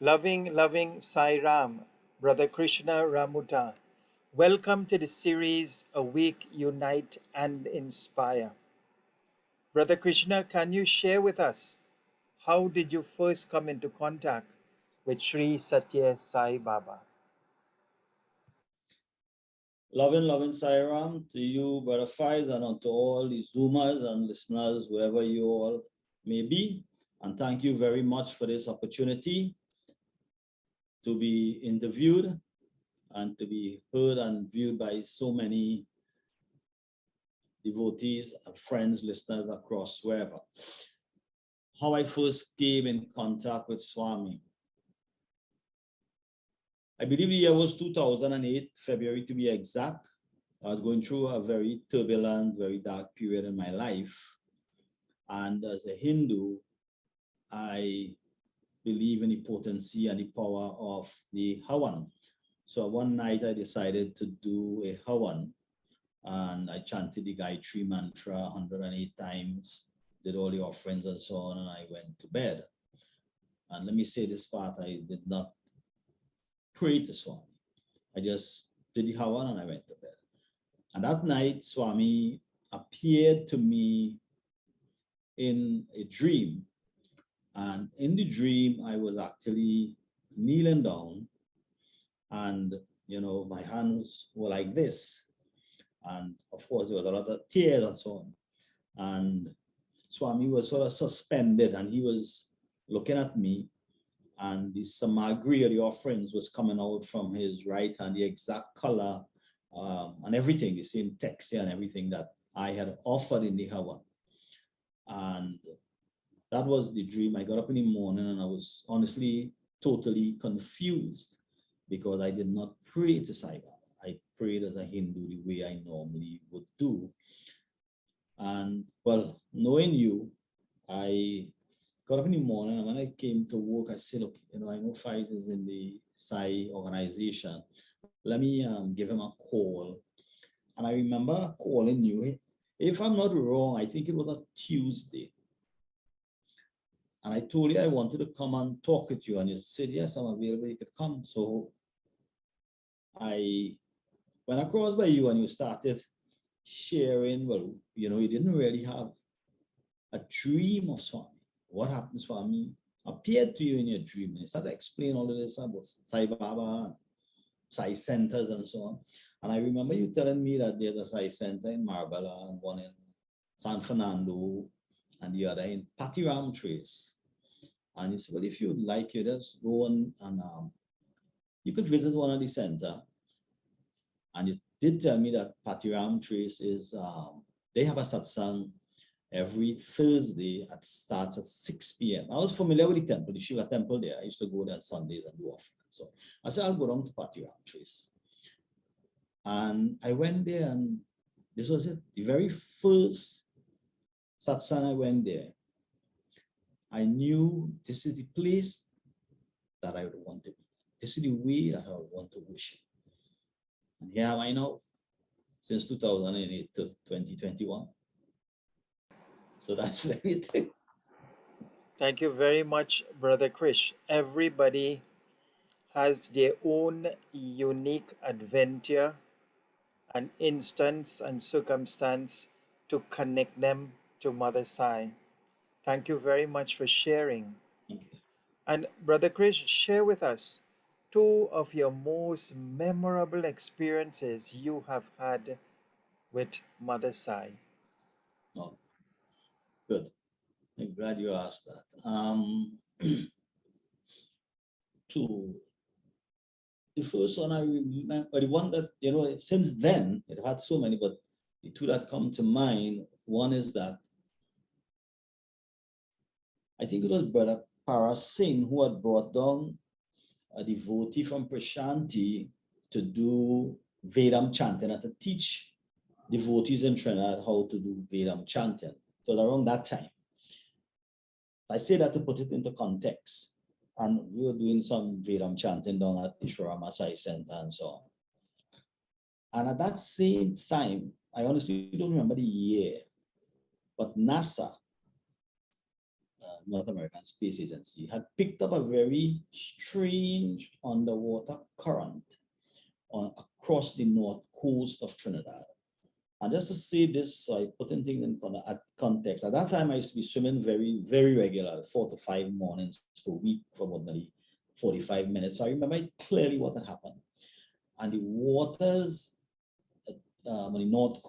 Loving Sai Ram, Brother Krishna Ramoutar. Welcome to the series A Week Unite and Inspire. Brother Krishna, can you share with us how did you first come into contact with Sri Satya Sai Baba? Loving Sai Ram to you, Brother Fize, and to all the Zoomers and listeners, wherever you all may be. And thank you very much for this opportunity to be interviewed and to be heard and viewed by so many devotees and friends, listeners across wherever. How I first came in contact with Swami. I believe the year was 2008, February to be exact. I was going through a very turbulent, very dark period in my life. And as a Hindu, I believe in the potency and the power of the Havan. So one night I decided to do a Havan, and I chanted the Gayatri mantra 108 times, did all the offerings and so on, and I went to bed. And let me say this part, I did not pray to Swami. I just did the Havan and I went to bed. And that night, Swami appeared to me in a dream. And in the dream, I was actually kneeling down, and my hands were like this. And of course, there was a lot of tears and so on. And Swami was sort of suspended, and he was looking at me, and the samagri or the offerings was coming out from his right hand, the exact color and everything, the same texture and everything that I had offered in the Havan. And that was the dream. I got up in the morning and I was honestly totally confused because I did not pray to Sai Baba. I prayed as a Hindu the way I normally would do. And well, knowing you, I got up in the morning, and when I came to work, I said, okay, I know Fize is in the Sai organization. Let me give him a call. And I remember calling you. If I'm not wrong, I think it was a Tuesday. And I told you I wanted to come and talk with you, and you said, yes, I'm available, you could come. So I went across by you and you started sharing, well, you didn't really have a dream of Swami. What happened, Swami appeared to you in your dream. And you started to explain all of this about Sai Baba, Sai centers and so on. And I remember you telling me that there's a Sai center in Marbella and one in San Fernando and the other in Patiram Trace. And you said, well, if you'd like, you just go on and you could visit one of the center. And you did tell me that Patiram Trace is, they have a satsang every Thursday. It starts at 6 p.m. I was familiar with the temple, the Shiva temple there. I used to go there on Sundays and do offering. So I said, I'll go down to Patiram Trace. And I went there, and this was it. The very first satsang I went there, I knew this is the place that I would want to be. This is the way that I would want to worship. And here am I now, since 2008 to 2021. So that's very it. Thank you very much, Brother Krish. Everybody has their own unique adventure and instance and circumstance to connect them to Mother Sai. Thank you very much for sharing. And Brother Krish, share with us two of your most memorable experiences you have had with Mother Sai. Oh, good. I'm glad you asked that. The first one I remember, the one that, since then, it had so many, but the two that come to mind, one is that I think it was Brother Singh who had brought down a devotee from Prashanti to do Vedam chanting and to teach devotees in Trinidad how to do Vedam chanting. It was around that time. I say that to put it into context. And we were doing some Vedam chanting down at Ishwarama Sai Center and so on. And at that same time, I honestly don't remember the year, but NASA, North American Space Agency, had picked up a very strange underwater current across the north coast of Trinidad. And just to say this, so I put in things in context. At that time, I used to be swimming very, very regular, 4 to 5 mornings per week for about maybe 45 minutes. So I remember clearly what had happened. And the waters on the north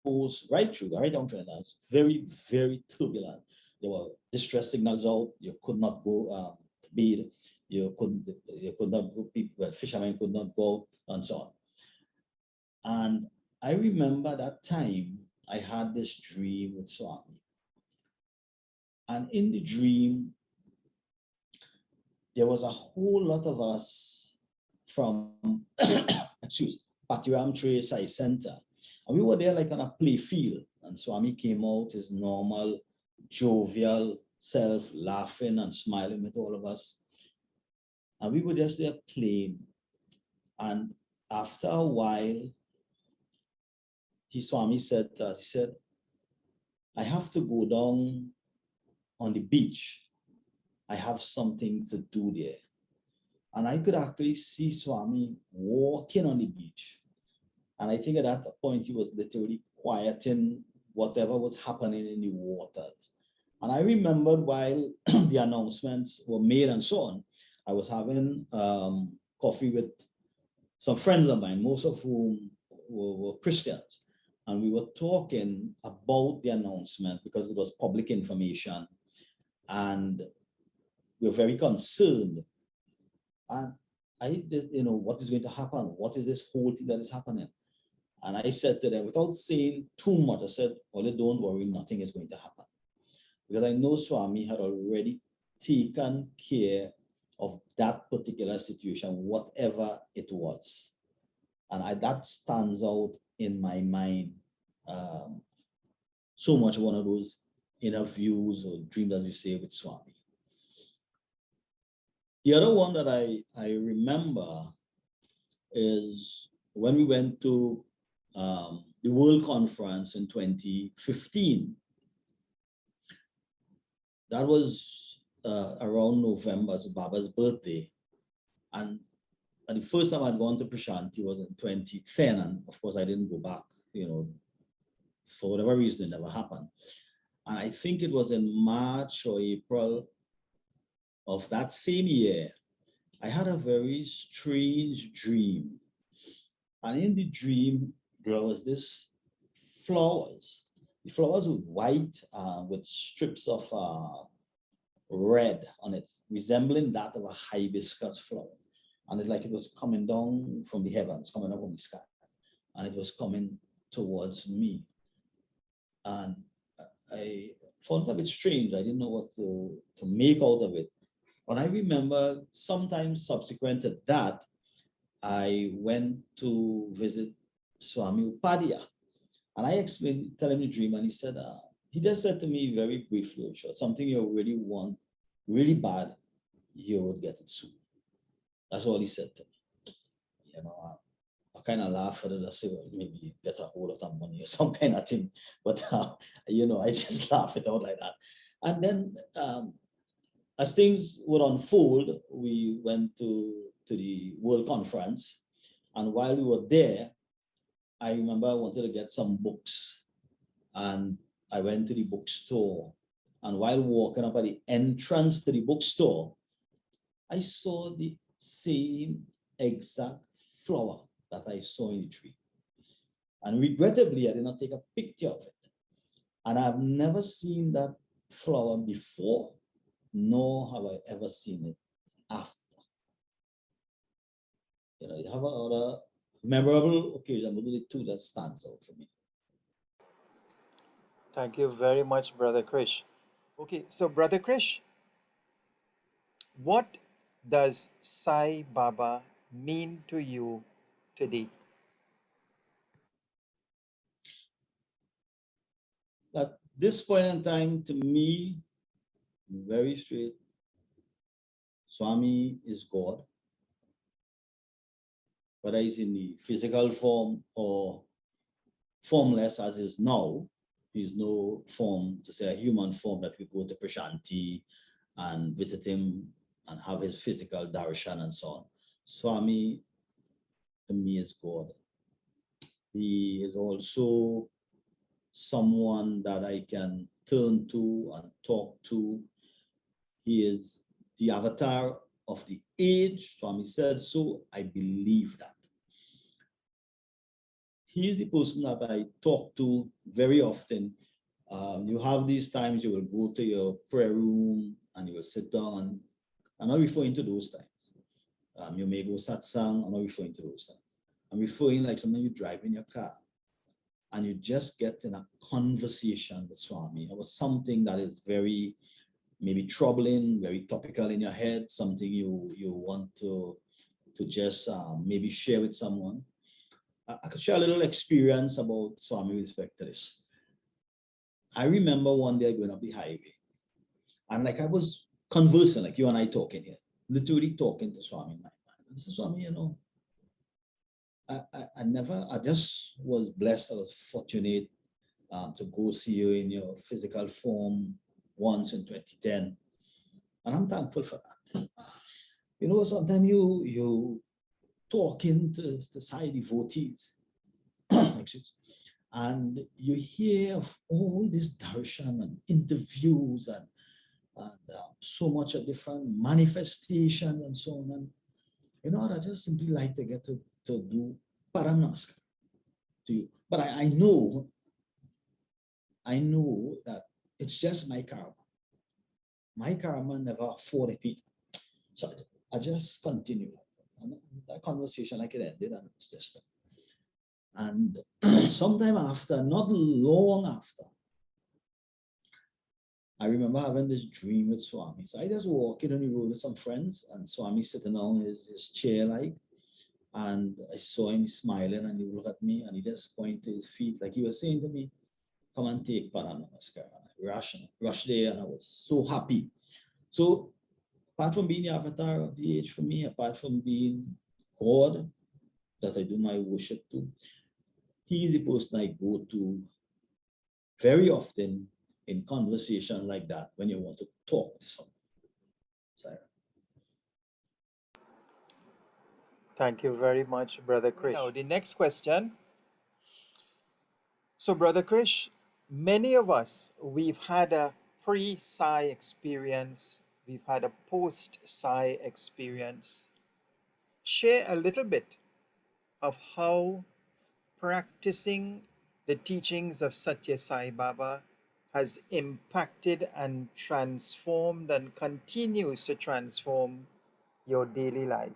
coast, right down Trinidad, was very, very turbulent. There were distress signals out. You could not go to bathe. You could not go. People, fishermen could not go, and so on. And I remember that time I had this dream with Swami. And in the dream, there was a whole lot of us from, Patiram Trace Sai Center. And we were there like on a play field. And Swami came out, his normal, jovial self, laughing and smiling with all of us. And we were just there playing. And after a while, Swami said to us, he said, I have to go down on the beach. I have something to do there. And I could actually see Swami walking on the beach. And I think at that point, he was literally quieting whatever was happening in the waters. And I remembered while the announcements were made and so on, I was having coffee with some friends of mine, most of whom were Christians. And we were talking about the announcement because it was public information. And we were very concerned. And I did, what is going to happen? What is this whole thing that is happening? And I said to them, without saying too much, I said, Ole, don't worry, nothing is going to happen. Because I know Swami had already taken care of that particular situation, whatever it was. And that stands out in my mind. So much one of those interviews or dreams, as you say, with Swami. The other one that I remember is when we went to the World Conference in 2015. That was around November, it's Baba's birthday. And the first time I'd gone to Prashanti was in 2010. And of course, I didn't go back, for whatever reason, it never happened. And I think it was in March or April of that same year, I had a very strange dream. And in the dream, there was this flowers. The flowers were white with strips of red on it, resembling that of a hibiscus flower. And it's like it was coming down from the heavens, coming up from the sky. And it was coming towards me. And I found it a bit strange. I didn't know what to make out of it. But I remember sometime subsequent to that, I went to visit Swami Upadhyaya. And I explained, tell him the dream, and he said, he just said to me very briefly, sure, something you really want, really bad, you would get it soon. That's all he said to me. I kind of laughed at it. I said, well, maybe get a whole lot of money or some kind of thing. But, I just laugh it out like that. And then as things would unfold, we went to the World Conference. And while we were there, I remember I wanted to get some books. And I went to the bookstore. And while walking up at the entrance to the bookstore, I saw the same exact flower that I saw in the tree. And regrettably, I did not take a picture of it. And I've never seen that flower before, nor have I ever seen it after. You have another memorable occasion, but the two that stands out for me. Thank you very much, Brother Krish. Okay, so Brother Krish, what does Sai Baba mean to you today? At this point in time, to me, very straight, Swami is God. Whether he's in the physical form or formless as is now, He's no form, to say a human form that we go to Prashanti and visit him and have his physical darshan and so on. Swami, to me, is God. He is also someone that I can turn to and talk to. He is the avatar of the age. Swami said so. I believe that. He is the person that I talk to very often. You have these times you will go to your prayer room and you will sit down. I'm not referring to those times. You may go satsang. I'm not referring to those times. I'm referring like sometimes you drive in your car and you just get in a conversation with Swami about something that is very maybe troubling, very topical in your head, something you want to just maybe share with someone. I could share a little experience about Swami with respect to this. I remember one day going up the highway and like I was conversing, like you and I talking here, literally talking to Swami in my mind. I said, Swami, you know, I just was blessed, I was fortunate to go see you in your physical form once in 2010. And I'm thankful for that. You know, sometimes you talking to Sai devotees, and you hear of all this darshan and interviews and so much of different manifestations and so on. And you know, I just simply like to get to do paramnamaskar to you. But I know that it's just my karma. My karma never for repeat. So I just continue. And that conversation like it ended and it was just. And sometime after, not long after, I remember having this dream with Swami. So I just walking on the road with some friends and Swami sitting on his chair like, and I saw him smiling and he looked at me and he just pointed to his feet like he was saying to me, come and take paramnamaskar. And I rushed there and I was so happy. So apart from being the avatar of the age for me, apart from being God that I do my worship to, he is the person I go to very often in conversation like that when you want to talk to someone. Sai Ram. Thank you very much, Brother Krish. Now, the next question. So, Brother Krish, many of us, we've had a pre-Sai experience, we've had a post-Sai experience. Share a little bit of how practicing the teachings of Satya Sai Baba has impacted and transformed and continues to transform your daily life.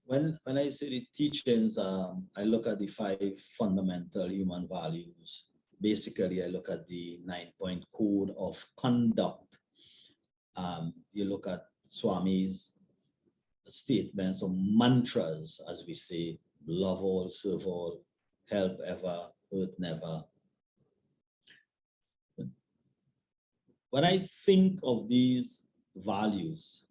When I say the teachings, I look at the 5 fundamental human values. Basically, I look at the 9-point code of conduct. You look at Swami's statements or mantras, as we say, love all, serve all, help ever, hurt never. When I think of these values,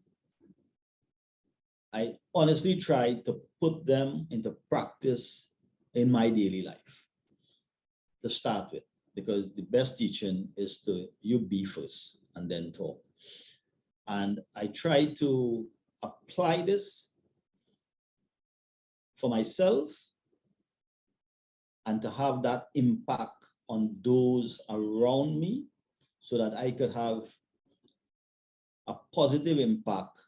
I honestly try to put them into practice in my daily life to start with, because the best teaching is to you be first and then talk. And I try to apply this for myself and to have that impact on those around me so that I could have a positive impact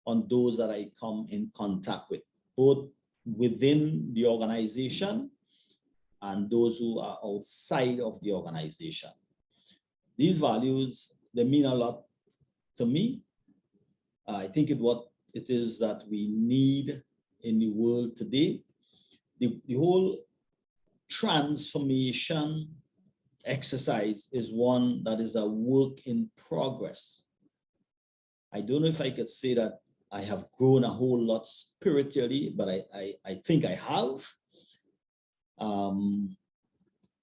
on those that I come in contact with, both within the organization and those who are outside of the organization. These values, they mean a lot to me. I think what it is that we need in the world today. The whole transformation exercise is one that is a work in progress. I don't know if I could say that I have grown a whole lot spiritually, but I think I have.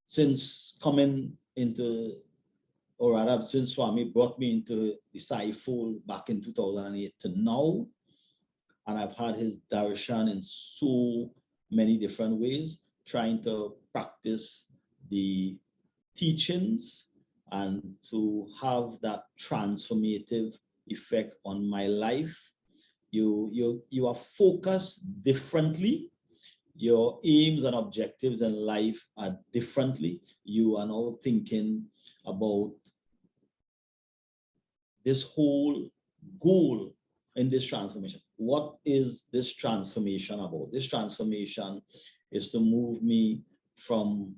Since coming into, or rather since Swami brought me into the Sai fold back in 2008 to now, and I've had his darshan in so many different ways, trying to practice the teachings and to have that transformative effect on my life. You are focused differently. Your aims and objectives in life are differently. You are now thinking about this whole goal in this transformation. What is this transformation about? This transformation is to move me from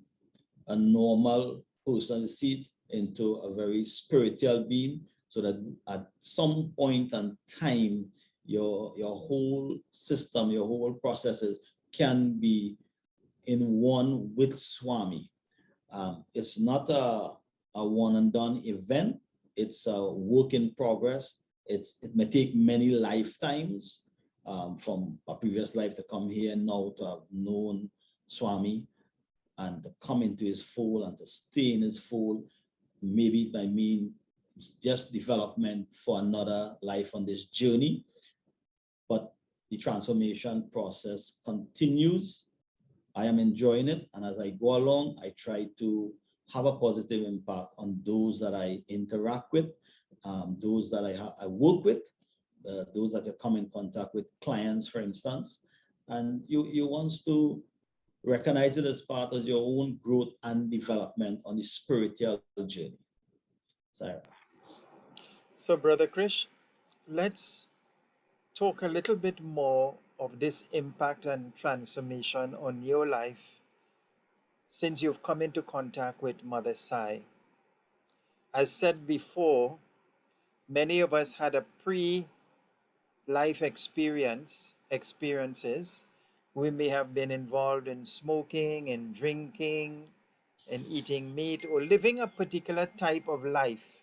a normal personal seat into a very spiritual being, so that at some point in time, your whole system, your whole processes can be in one with Swami. It's not a one and done event. It's a work in progress. It may take many lifetimes, from a previous life to come here now to have known Swami and to come into his fold and to stay in his fold. Maybe it might mean just development for another life on this journey. But the transformation process continues. I am enjoying it. And as I go along, I try to have a positive impact on those that I interact with, those that I work with, those that I come in contact with, clients, for instance. And you want to recognize it as part of your own growth and development on the spiritual journey. Sarah. So, Brother Krish, let's talk a little bit more of this impact and transformation on your life since you've come into contact with Mother Sai. As said before, many of us had a pre-life experiences. We may have been involved in smoking and drinking and eating meat or living a particular type of life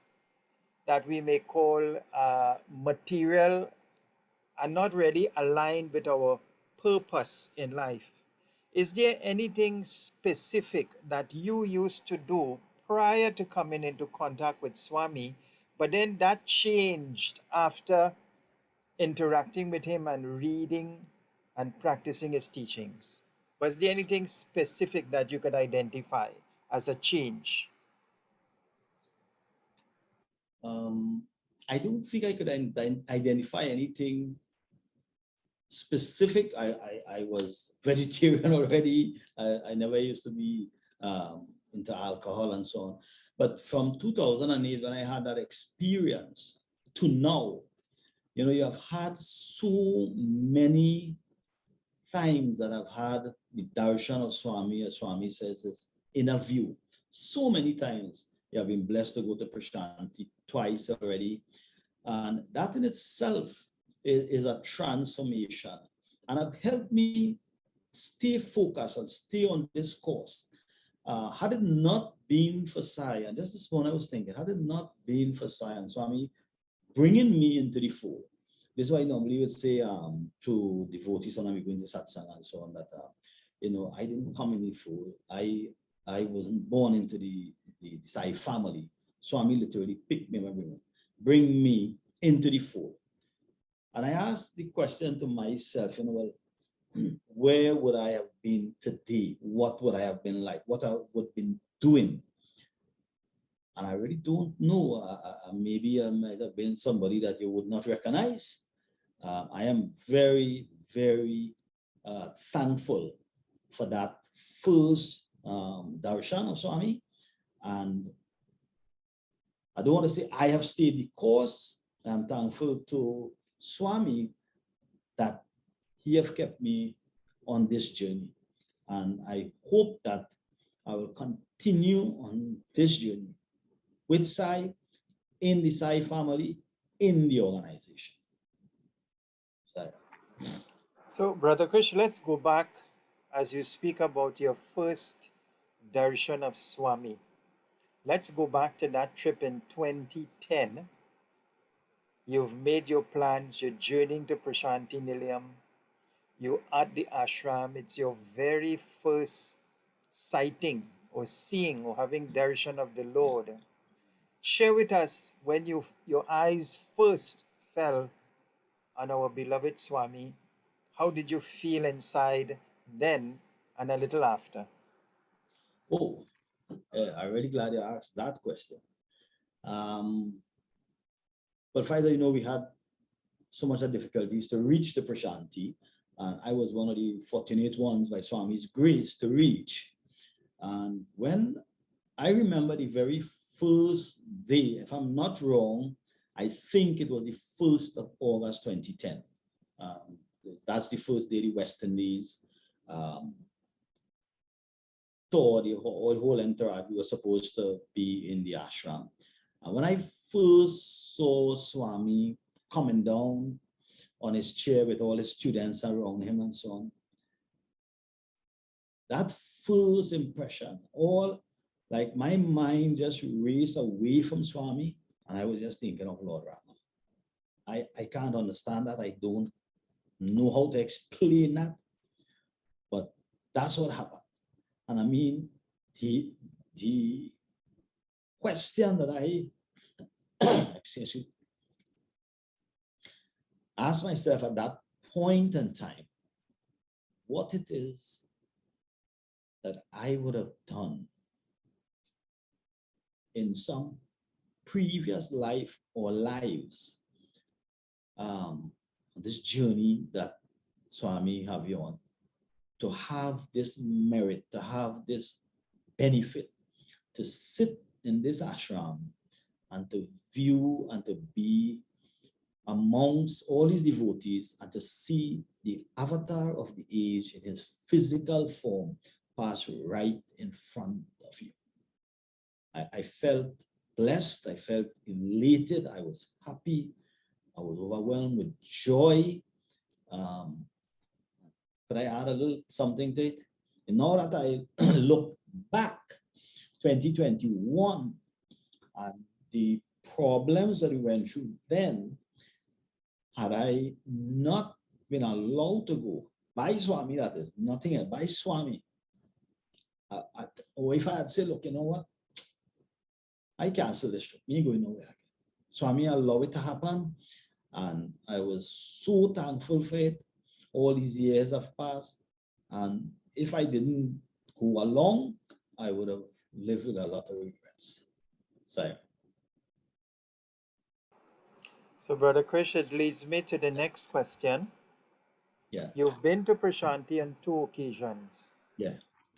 that we may call material and not really aligned with our purpose in life. Is there anything specific that you used to do prior to coming into contact with Swami, but then that changed after interacting with him and reading and practicing his teachings? Was there anything specific that you could identify as a change? I don't think I could identify anything specific. I was vegetarian already. I never used to be into alcohol and so on. But from 2008, when I had that experience to now, you have had so many times that I've had the darshan of Swami, as Swami says, it's inner view. So many times you have been blessed to go to Prashanti twice already. And that in itself is a transformation. And it helped me stay focused and stay on this course. Had it not been for Sai, and just this morning I was thinking, had it not been for Sai and Swami bringing me into the fold, this is why I normally would say to devotees when I'm going to satsang and so on, that I didn't come in the fold. I wasn't born into the Sai family. Swami literally picked me up, bring me into the fold. And I asked the question to myself, well, where would I have been today? What would I have been like? What I would have been doing? And I really don't know. Maybe I might have been somebody that you would not recognize. I am very, very thankful for that first darshan of Swami. And I don't want to say I have stayed the course. I'm thankful to Swami that he have kept me on this journey. And I hope that I will continue on this journey with Sai, in the Sai family, in the organization. Sai. So, Brother Krish, let's go back as you speak about your first darshan of Swami. Let's go back to that trip in 2010. You've made your plans, you're journeying to Prashanti Nilayam, you're at the ashram, it's your very first sighting or seeing or having darshan of the Lord. Share with us when your eyes first fell on our beloved Swami. How did you feel inside? then, and a little after? Oh, I'm really glad you asked that question. Um, but Fize, we had so much of difficulties to reach the Prashanti, and I was one of the fortunate ones by Swami's grace to reach. And when I remember the very first day, if I'm not wrong, I think it was the 1st of August 2010. Um, that's the first day the West Indies um, tour, the whole entourage. We were supposed to be in the ashram. And when I first saw Swami coming down on his chair with all his students around him and so on, that first impression, all like my mind just raced away from Swami, and I was just thinking of Lord Rama. I can't understand that. I don't know how to explain that, but that's what happened. And I mean, the question that I excuse you, asked myself at that point in time, what it is that I would have done in some previous life or lives, this journey that Swami have you on, to have this merit, to have this benefit, to sit in this ashram and to view and to be amongst all these devotees and to see the avatar of the age in his physical form pass right in front of you. I felt blessed, I felt elated, I was happy, I was overwhelmed with joy. Could I add a little something to it? And now that I look back, 2021, and the problems that we went through then, had I not been allowed to go by Swami, that is, nothing else, by Swami, or if I had said, look, you know what, I cancel this trip, me going nowhere again. Swami allowed it to happen, and I was so thankful for it. All these years have passed, and if I didn't go along, I would have lived with a lot of regrets. So, Brother Krish, it leads me to the next question. yeah, You've been to Prashanti on 2 occasions. yeah,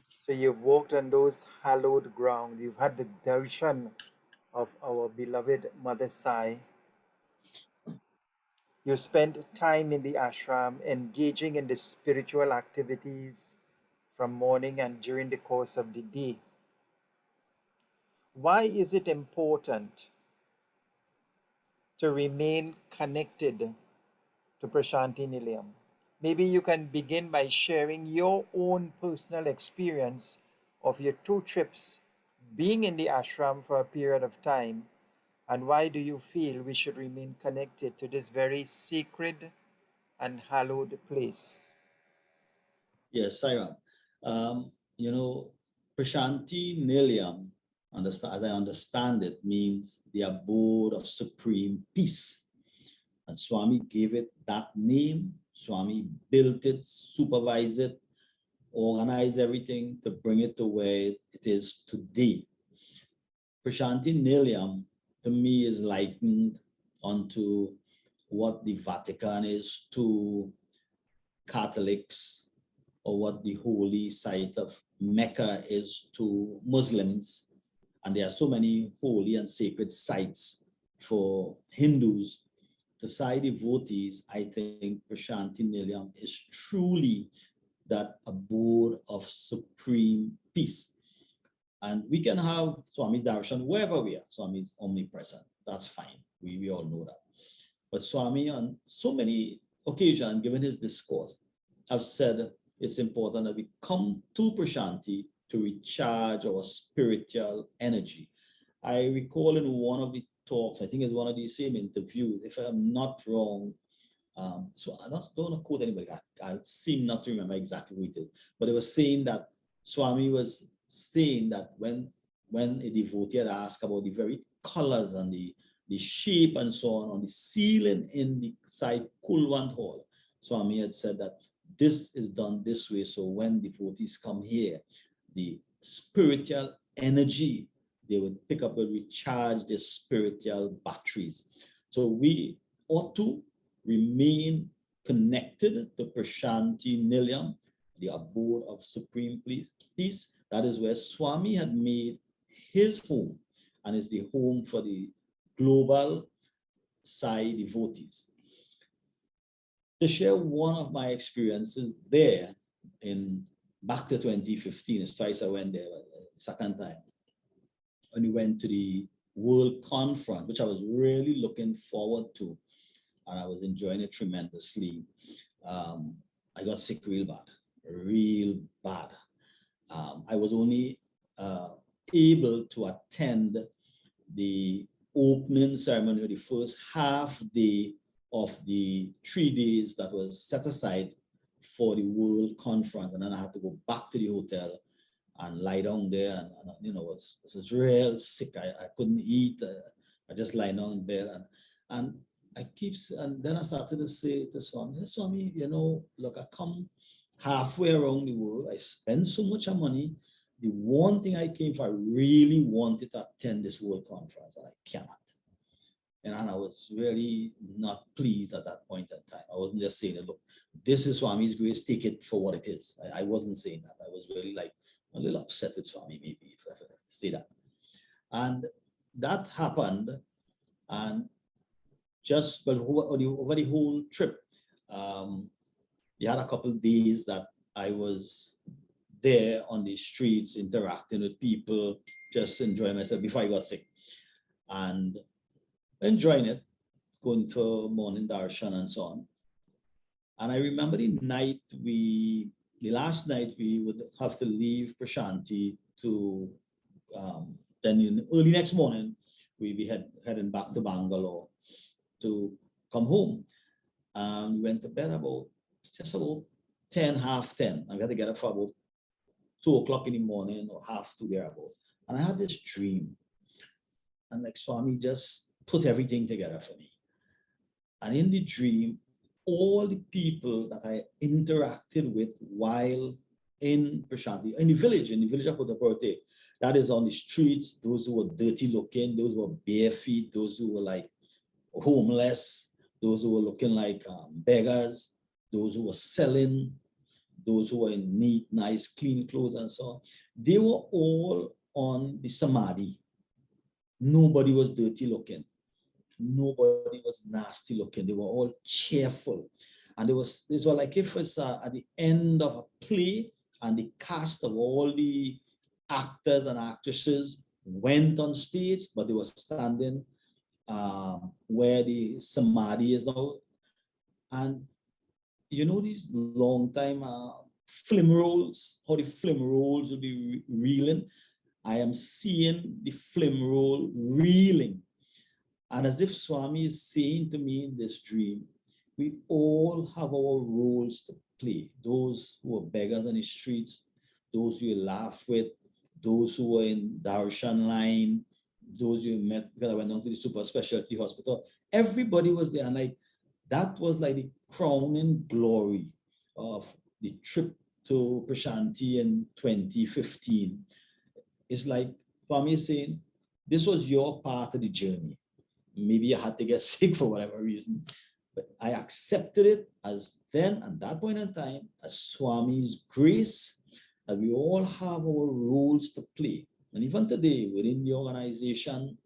So you've walked on those hallowed ground. You've had the darshan of our beloved Mother Sai. You spent time in the ashram engaging in the spiritual activities from morning and during the course of the day. Why is it important to remain connected to Prashanti Nilayam? Maybe you can begin by sharing your own personal experience of your 2 trips being in the ashram for a period of time, and why do you feel we should remain connected to this very sacred and hallowed place? yes, Sai Ram. You know, Prashanti Nilayam, as I understand it, means the abode of supreme peace. And Swami gave it that name. Swami built it, supervised it, organized everything to bring it to where it is today. Prashanti Nilayam, to me, is likened unto what the Vatican is to Catholics, or what the holy site of Mecca is to Muslims. And there are so many holy and sacred sites for Hindus. To Sai devotees, I think Prashanti Nilayam is truly that abode of supreme peace. And we can have Swami Darshan wherever we are. Swami is omnipresent. That's fine. We all know that. But Swami, on so many occasions, given his discourse, have said it's important that we come to Prashanti to recharge our spiritual energy. I recall in one of the talks, I think it's one of the same interviews, if I'm not wrong, so I don't want to quote anybody, I seem not to remember exactly who it is, but it was saying that Swami was saying that when a devotee had asked about the very colors and the shape and so on the ceiling in the Sai Kulwant Hall, Swami had said that this is done this way. So when devotees come here, the spiritual energy they would pick up and recharge their spiritual batteries. So we ought to remain connected to Prashanti Nilayam, the abode of supreme peace. That is where Swami had made his home and is the home for the global Sai devotees. To share one of my experiences there in back to 2015, it's twice I went there, second time, when we went to the World Conference, which I was really looking forward to, and I was enjoying it tremendously. I got sick real bad. I was only able to attend the opening ceremony, the first half day of the 3 days that was set aside for the World Conference, and then I had to go back to the hotel and lie down there, and you know, was real sick. I couldn't eat. I just lie down in bed, and and then I started to say to Swami, Swami, you know, look, I come halfway around the world. I spend so much money. The one thing I came for, I really wanted to attend this World Conference, and I cannot. And I was really not pleased at that point in time. I wasn't just saying, look, this is Swami's grace, take it for what it is. I wasn't saying that. I was really like a little upset with Swami, maybe, if I have to say that. And that happened, and just over the whole trip, we had a couple of days that I was there on the streets interacting with people, just enjoying myself before I got sick. And enjoying it, going for morning darshan and so on. And I remember the last night we would have to leave Prashanti to, then early next morning, we heading back to Bangalore to come home. We went to bed just about 10, half 10. I had to get up for about 2 o'clock in the morning or half 2 thereabout. And I had this dream. And like Swami just put everything together for me. And in the dream, all the people that I interacted with while in Prashanti, in the village of Puttaparthi, that is on the streets, those who were dirty looking, those who were bare feet, those who were like homeless, those who were looking like beggars, those who were selling, those who were in neat, nice, clean clothes and so on. They were all on the samadhi. Nobody was dirty looking. Nobody was nasty looking. They were all cheerful. And this was like if it's at the end of a play and the cast of all the actors and actresses went on stage, but they were standing where the samadhi is now. And you know these long time film rolls, how the film rolls will be reeling. I am seeing the film roll reeling. And as if Swami is saying to me in this dream, we all have our roles to play. Those who are beggars on the streets, those you laugh with, those who were in darshan line, those you met because I went down to the super specialty hospital. Everybody was there. And like that was like the crowning glory of the trip to Prashanti in 2015. It's like Swami is saying, this was your part of the journey. Maybe you had to get sick for whatever reason, but I accepted it as then, at that point in time, as Swami's grace, that we all have our roles to play. And even today, within the organization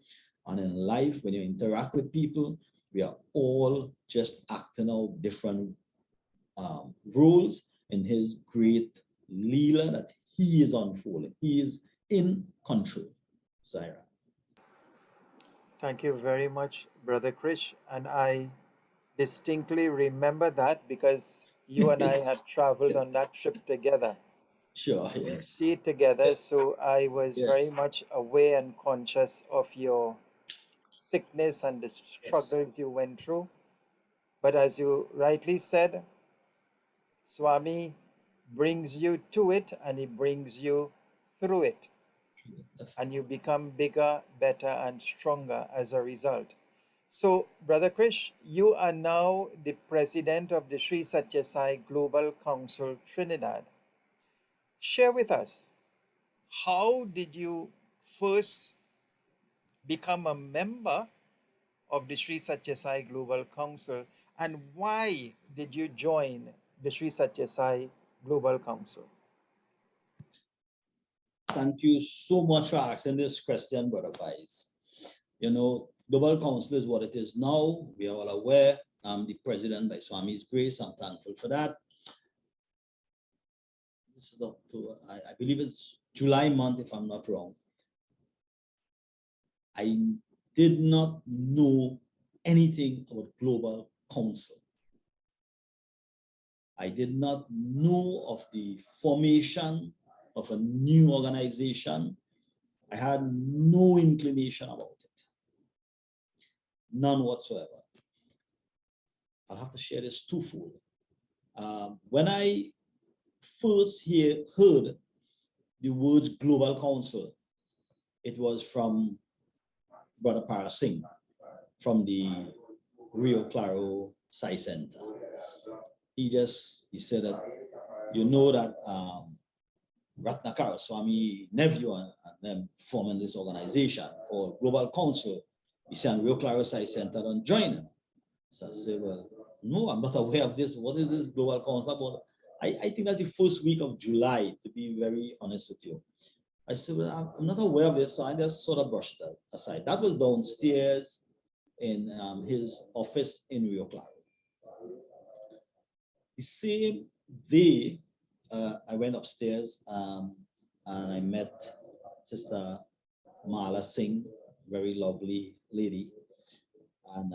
and in life, when you interact with people, we are all just acting out different roles in his great Leela that he is unfolding. He is in control. Sai Ram. Thank you very much, Brother Krish. And I distinctly remember that because you and I had traveled on that trip together. Sure, We yes. stayed together, so I was very Yes, much aware and conscious of your sickness and the yes. struggles you went through. But as you rightly said, Swami brings you to it and he brings you through it, and you become bigger, better, and stronger as a result. So, Brother Krish, you are now the president of the Sri Satya Sai Global Council Trinidad. Share with us, how did you first become a member of the Sri Satya Sai Global Council, and why did you join the Sri Satya Sai Global Council? Thank you so much for asking this question, Brother Fize. You know, Global Council is what it is now. We are all aware. I'm the president by Swami's grace. I'm thankful for that. This is October, I believe it's July month, if I'm not wrong. I did not know anything about Global Council. I did not know of the formation of a new organization. I had no inclination about it. None whatsoever. I'll have to share this twofold. When I first heard the words Global Council, it was from Brother Parasingh from the Rio Claro Sai Center. He said that, you know that Ratnakara Swami nephew and them forming this organization called Global Council. He said, Rio Claro Sai Center, don't join him. So I said, well, no, I'm not aware of this. What is this Global Council about? I think that's the first week of July, to be very honest with you. I said, well, I'm not aware of this, so I just sort of brushed that aside. That was downstairs in his office in Rio Claro. The same day, I went upstairs and I met Sister Mala Singh, very lovely lady. And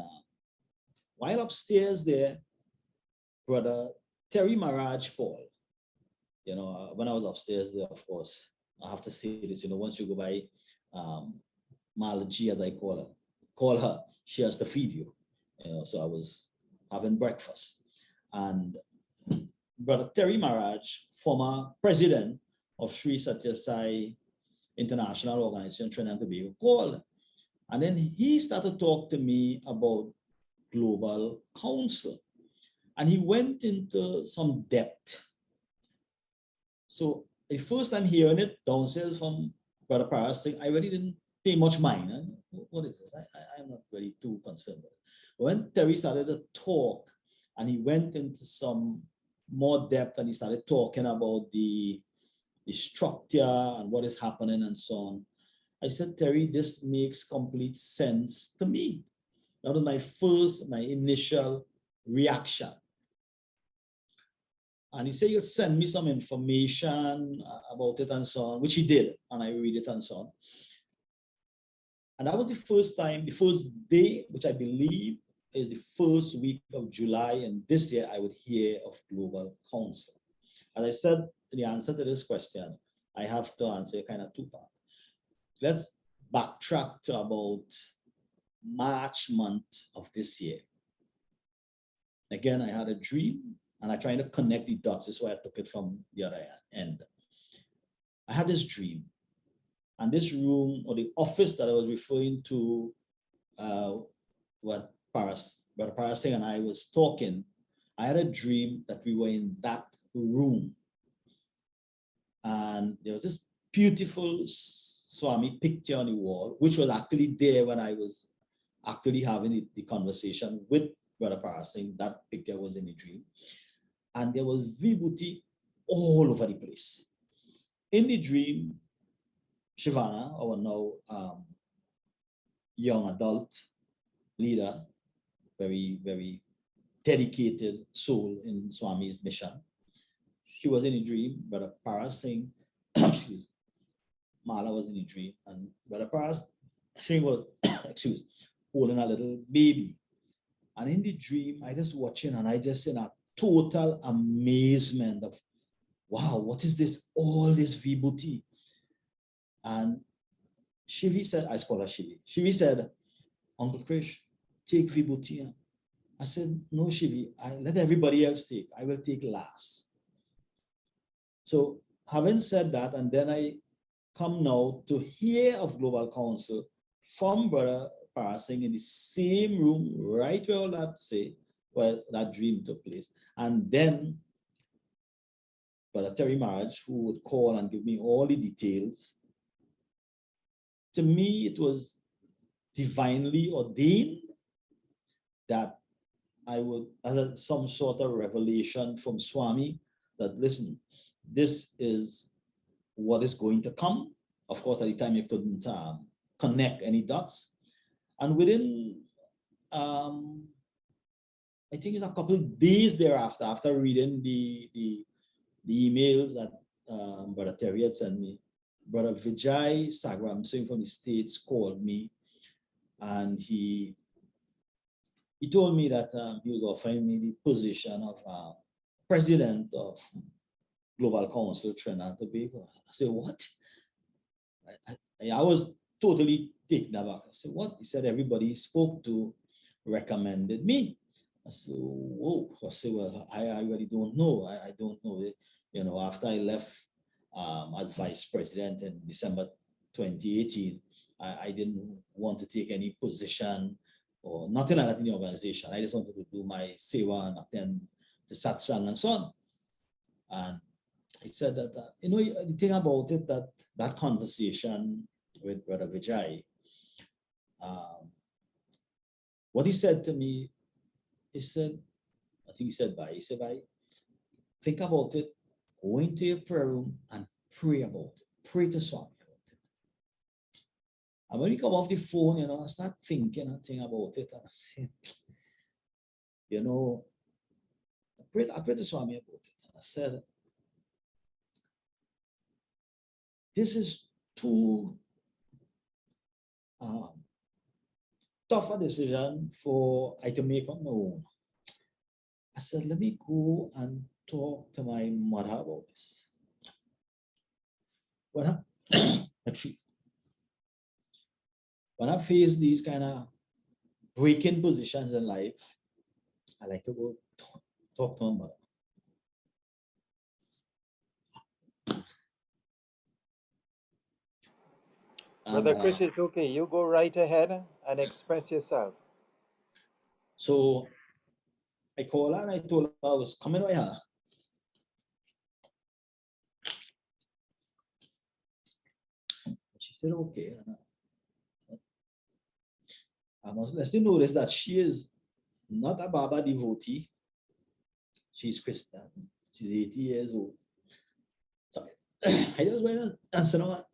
while upstairs there, Brother Terry Maharaj called. You know, when I was upstairs there, of course, I have to say this, you know, once you go by Malaji, as I call her, she has to feed you. You know, so I was having breakfast. And Brother Terry Maharaj, former president of Sri Satya Sai International Organization, Trinidad and Tobago, called. And then he started to talk to me about Global Council. And he went into some depth. So the first time hearing it downstairs from Brother Parasingh, I really didn't pay much mind. What is this? I'm not really too concerned with it. When Terry started to talk and he went into some more depth and he started talking about the structure and what is happening and so on, I said, Terry, this makes complete sense to me. That was my initial reaction. And he said he'll send me some information about it and so on, which he did, and I read it and so on. And that was the first day, which I believe is the first week of July, and this year I would hear of Global Council. As I said, the answer to this question, I have to answer kind of two parts. Let's backtrack to about March month of this year. Again, I had a dream, and I tried to connect the dots. That's why I took it from the other end. I had this dream, and this room or the office that I was referring to, what Brother Parasingh and I was talking, I had a dream that we were in that room. And there was this beautiful Swami picture on the wall, which was actually there when I was actually having the conversation with Brother Parasingh. That picture was in the dream. And there was vibhuti all over the place. In the dream, Shivana, our now young adult leader, very, very dedicated soul in Swami's mission. She was in a dream. Brother Parasingh, Mala was in a dream, and Brother Parasingh was, holding a little baby. And in the dream, I just watching, and I just in a total amazement of, wow, what is this? All this vibhuti. And Shivi said, I call her Shivi. Shivi said, Uncle Krish, take vibhuti. I said, no, Shivi, let everybody else take. I will take last. So having said that, and then I come now to hear of Global Council from Brother passing in the same room, right where all that say, well, that dream took place. And then Brother Terry Marriage, who would call and give me all the details. To me, it was divinely ordained that I would, as some sort of revelation from Swami, that listen, this is what is going to come. Of course, at the time you couldn't connect any dots. And within, I think it's a couple of days thereafter, after reading the emails that Brother Terry had sent me, Brother Vijay Sagram, saying from the States, called me, and he told me that he was offering me the position of president of Global Council Trinidad and Tobago. I said, what? I was totally taken aback. I said, what? He said, everybody he spoke to recommended me. I said, whoa. I said, well, I really don't know. I don't know. You know, after I left as vice president in December 2018, I didn't want to take any position or nothing like that in the organization. I just wanted to do my seva and attend the satsang and so on. And he said that, you know, the thing about it, that conversation with Brother Vijay, what he said to me, he said, I think he said, bye, think about it, go into your prayer room and pray about it. Pray to Swami about it. And when you come off the phone, you know, I start thinking and thinking about it. And I say, you know, I prayed to Swami about it. And I said, this is too tough a decision for I to make on my own. I said, let me go and talk to my mother about this. When I face these kind of breaking positions in life, I like to go talk to my mother. Brother Krish, it's okay. You go right ahead and express yourself. So I called her and I told her I was coming by her. She said, okay. I must let you notice that she is not a Baba devotee. She's Christian. She's 80 years old. Sorry. I just went and answered her.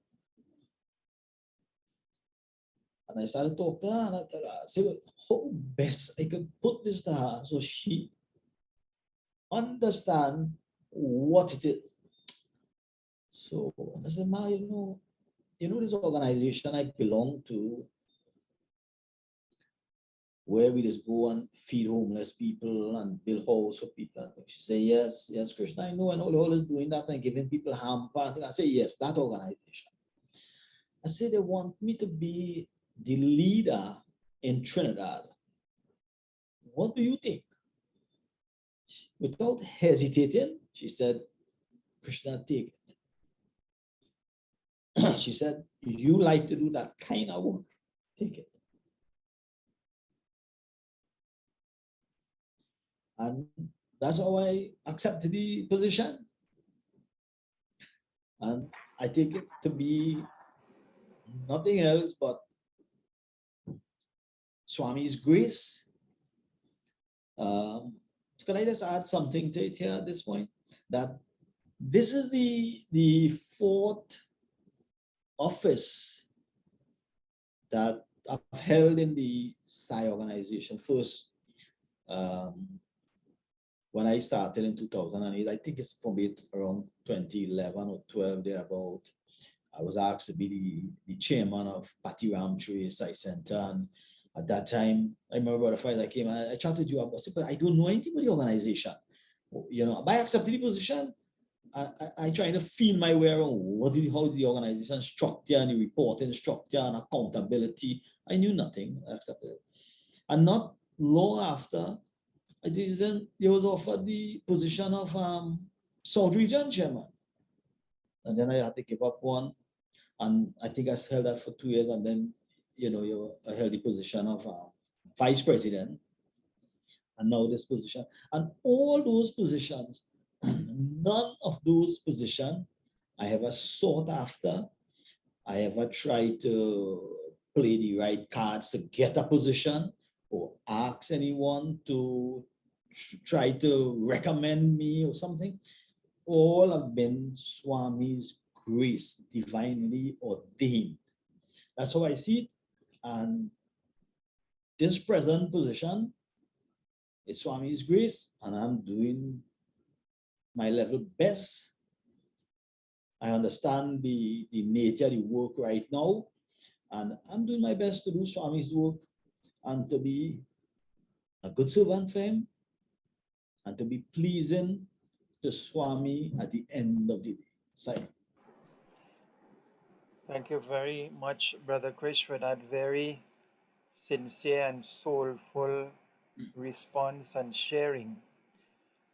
And I started talking to her and I told her, I said, well, how best I could put this to her so she understand what it is. So I said, Ma, you know this organization I belong to, where we just go and feed homeless people and build houses for people. She said, yes, Krishna, I know they're always doing that and giving people hamper. I said, yes, that organization. I said, they want me to be the leader in Trinidad. What do you think? Without hesitating, she said, Krishna, take it. She said, you like to do that kind of work, take it. And that's how I accepted the position. And I take it to be nothing else but Swami's grace. Can I just add something to it here at this point? That this is the fourth office that I've held in the Sai organization. First, when I started in 2008, I think it's probably around 2011 or 12 thereabout, I was asked to be the chairman of Patti Ramtree Sai Center. And at that time, I remember the first I came, I chatted with you about it, but I don't know anything about the organization. You know, by accepting the position, I try to feel my way around how the organization structure and the reporting structure and accountability. I knew nothing. I accepted it. And not long after, I was offered the position of South Region Chairman. And then I had to give up one. And I think I held that for 2 years. And then you're a healthy position of vice president, and now this position, and all those positions, none of those positions I ever sought after. I ever tried to play the right cards to get a position or ask anyone to try to recommend me or something. All have been Swami's grace, divinely ordained. That's how I see it. And this present position is Swami's grace, and I'm doing my level best. I understand the nature of the work right now, and I'm doing my best to do Swami's work and to be a good servant for him and to be pleasing to Swami at the end of the day. Sai. Thank you very much, Brother Krish, for that very sincere and soulful response and sharing.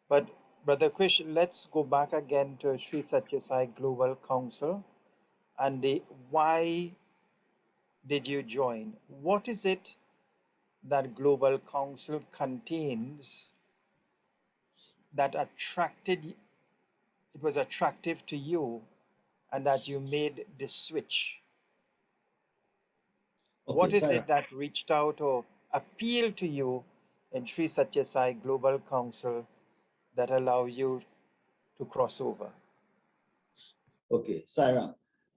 But Brother Krish, let's go back again to Sri Satya Sai Global Council and the why did you join? What is it that Global Council contains that it was attractive to you and that you made the switch? Okay, What is Sai. it that reached out or appealed to you in Sri Satya Sai Global Council that allow you to cross over? Okay, Sai Ram.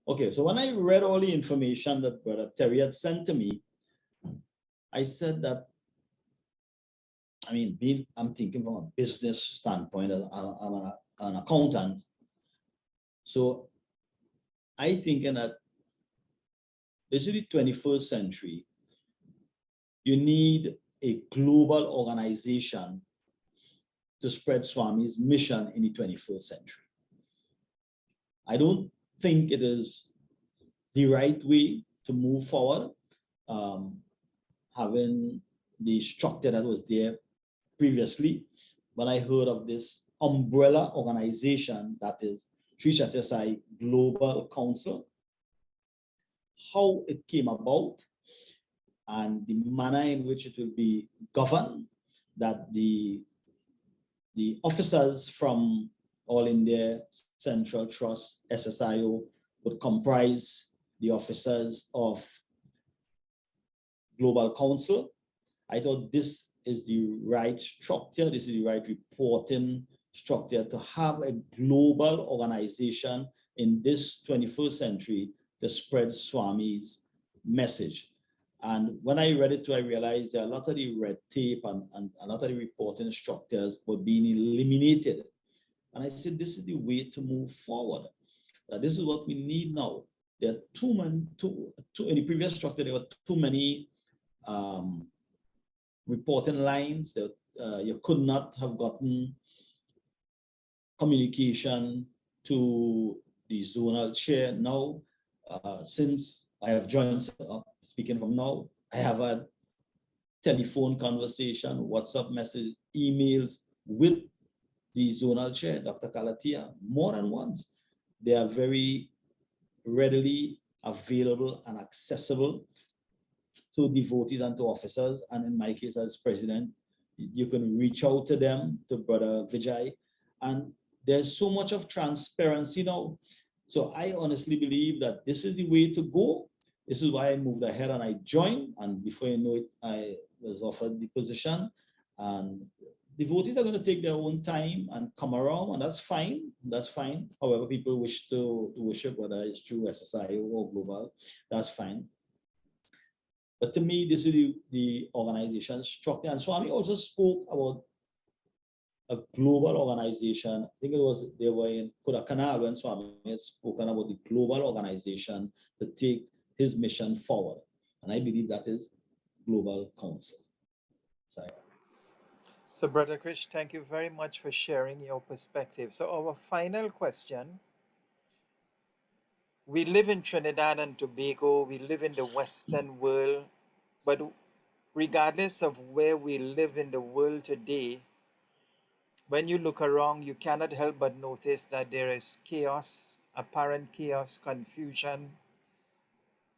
Okay, so when I read all the information that Brother Terry had sent to me, I said that, I mean, I'm thinking from a business standpoint, I'm an accountant. So I thinking that this is the 21st century. You need a global organization to spread Swami's mission in the 21st century. I don't think it is the right way to move forward, having the structure that was there previously. When I heard of this umbrella organization that is Sri Satya Sai Global Council, how it came about, and the manner in which it will be governed, that the officers from All India Central Trust, SSIO, would comprise the officers of Global Council. I thought this is the right structure, this is the right reporting structure to have a global organization in this 21st century to spread Swami's message. And when I read it too, I realized that a lot of the red tape and a lot of the reporting structures were being eliminated. And I said, this is the way to move forward. This is what we need now. There are too many, in the previous structure, there were too many reporting lines that you could not have gotten communication to the zonal chair. Now, since I have joined up, speaking from now, I have a telephone conversation, WhatsApp message, emails with the zonal chair, Dr. Kalatia, more than once. They are very readily available and accessible to devotees and to officers. And in my case as president, you can reach out to them, to Brother Vijay. And there's so much of transparency now. So I honestly believe that this is the way to go. This is why I moved ahead and I joined. And before you know it, I was offered the position. And devotees are going to take their own time and come around, and that's fine. That's fine. However, people wish to worship, whether it's through SSI or global, that's fine. But to me, this is the organization structure. And Swami also spoke about a global organization. I think they were in Kodaikanal when Swami had spoken about the global organization to take his mission forward. And I believe that is Global Council. Sorry. So, Brother Krish, thank you very much for sharing your perspective. So, our final question, we live in Trinidad and Tobago, we live in the Western world, but regardless of where we live in the world today, when you look around, you cannot help but notice that there is chaos, apparent chaos, confusion,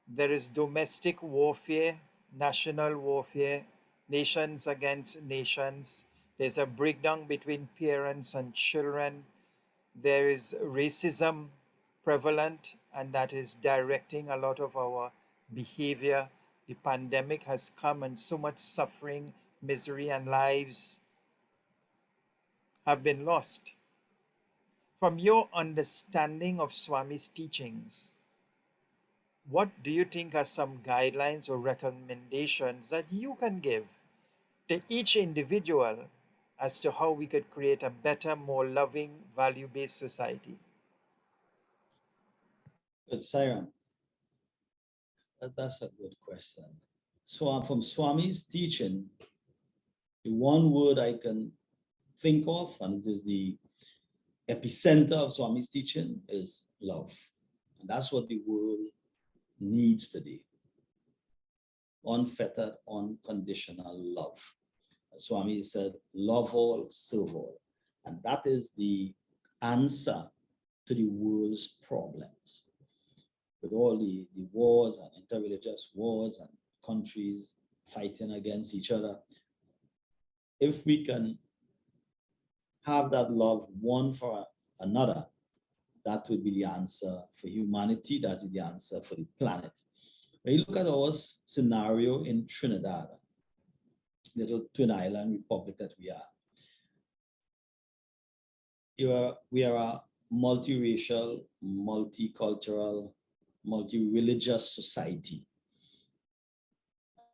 There is domestic warfare, national warfare, nations against nations. There's a breakdown between parents and children. There is racism prevalent, and that is directing a lot of our behavior. The pandemic has come, and so much suffering, misery, and lives have been lost. From your understanding of Swami's teachings, what do you think are some guidelines or recommendations that you can give to each individual as to how we could create a better, more loving, value based society? But Sai Ram, that's a good question. So from Swami's teaching, the one word I can think of, and it is the epicenter of Swami's teaching, is love. And that's what the world needs today. Unfettered, unconditional love. As Swami said, love all, serve all. And that is the answer to the world's problems. With all the wars and interreligious wars and countries fighting against each other, if we can have that love one for another, that would be the answer for humanity. That is the answer for the planet. When you look at our scenario in Trinidad, little twin island republic that we are, we are a multiracial, multicultural, multi-religious society.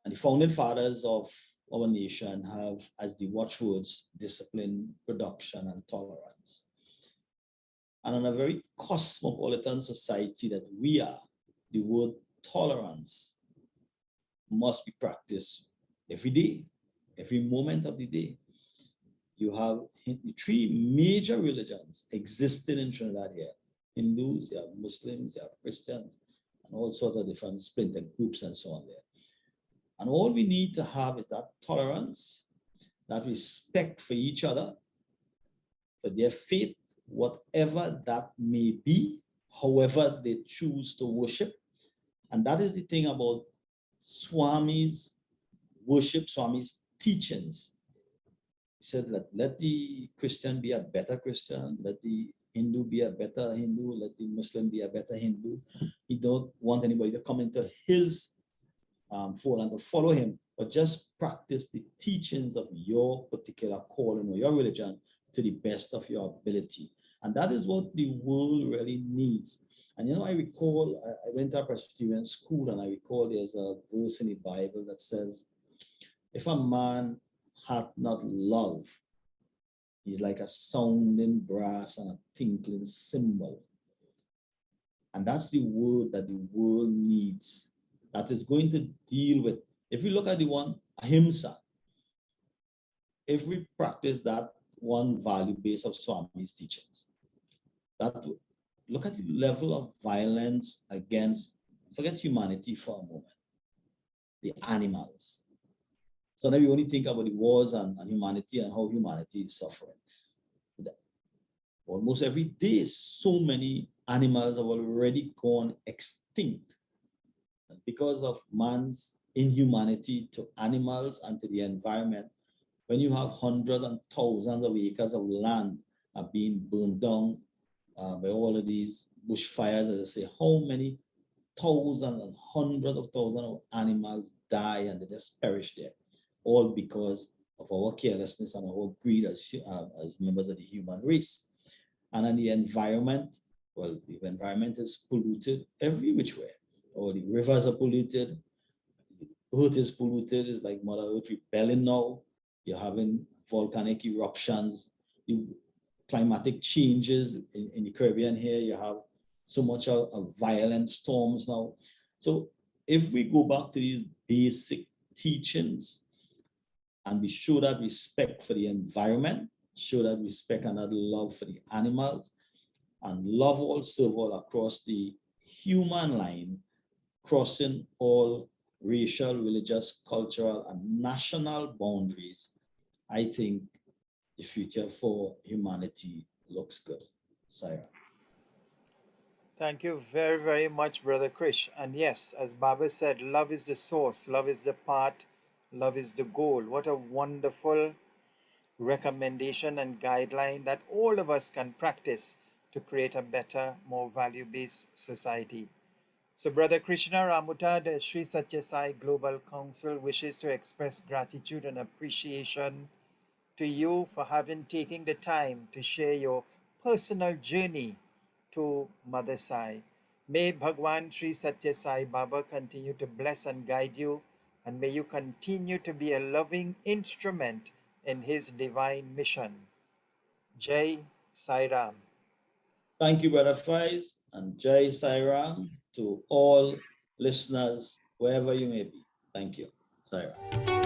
And the founding fathers of our nation have as the watchwords discipline, production, and tolerance. And in a very cosmopolitan society that we are, the word tolerance must be practiced every day, every moment of the day. You have three major religions existing in Trinidad here. Hindus, you have Muslims, you have Christians, and all sorts of different splinter groups and so on there. And all we need to have is that tolerance, that respect for each other, for their faith, whatever that may be, however they choose to worship. And that is the thing about Swami's worship, Swami's teachings. He said, let the Christian be a better Christian, let the Hindu be a better Hindu, let the Muslim be a better Hindu. He don't want anybody to come into his fold and to follow him, but just practice the teachings of your particular calling or your religion to the best of your ability. And that is what the world really needs. And you know, I recall, I went to a Presbyterian school, and I recall there's a verse in the Bible that says, if a man hath not love, he's like a sounding brass and a tinkling cymbal. And that's the word that the world needs, that is going to deal with. If you look at the one, ahimsa, if we practice that one value base of Swami's teachings, that look at the level of violence against, forget humanity for a moment, the animals. So now we only think about the wars and humanity and how humanity is suffering. Almost every day, so many animals have already gone extinct because of man's inhumanity to animals and to the environment. When you have hundreds and thousands of acres of land are being burned down by all of these bushfires, as I say, how many thousands and hundreds of thousands of animals die and they just perish there, all because of our carelessness and our greed as members of the human race. And in the environment, well, the environment is polluted every which way. Or the rivers are polluted, the earth is polluted. It's like Mother Earth rebelling now. You're having volcanic eruptions, the climatic changes in the Caribbean here. You have so much of violent storms now. So if we go back to these basic teachings and we show that respect for the environment, show that respect and that love for the animals, and love all, serve all across the human line, crossing all racial, religious, cultural, and national boundaries, I think the future for humanity looks good. Sai Ram. Thank you very, very much, Brother Krish. And yes, as Baba said, love is the source, love is the path, love is the goal. What a wonderful recommendation and guideline that all of us can practice to create a better, more value based society. So, Brother Krishna Ramoutar, the Sri Satya Sai Global Council wishes to express gratitude and appreciation to you for having taken the time to share your personal journey to Mother Sai. May Bhagawan Sri Satya Sai Baba continue to bless and guide you, and may you continue to be a loving instrument in his divine mission. Jai Sai Ram. Thank you, Brother Fize, and Jai Sai Ram to all listeners, wherever you may be. Thank you. Sai Ram.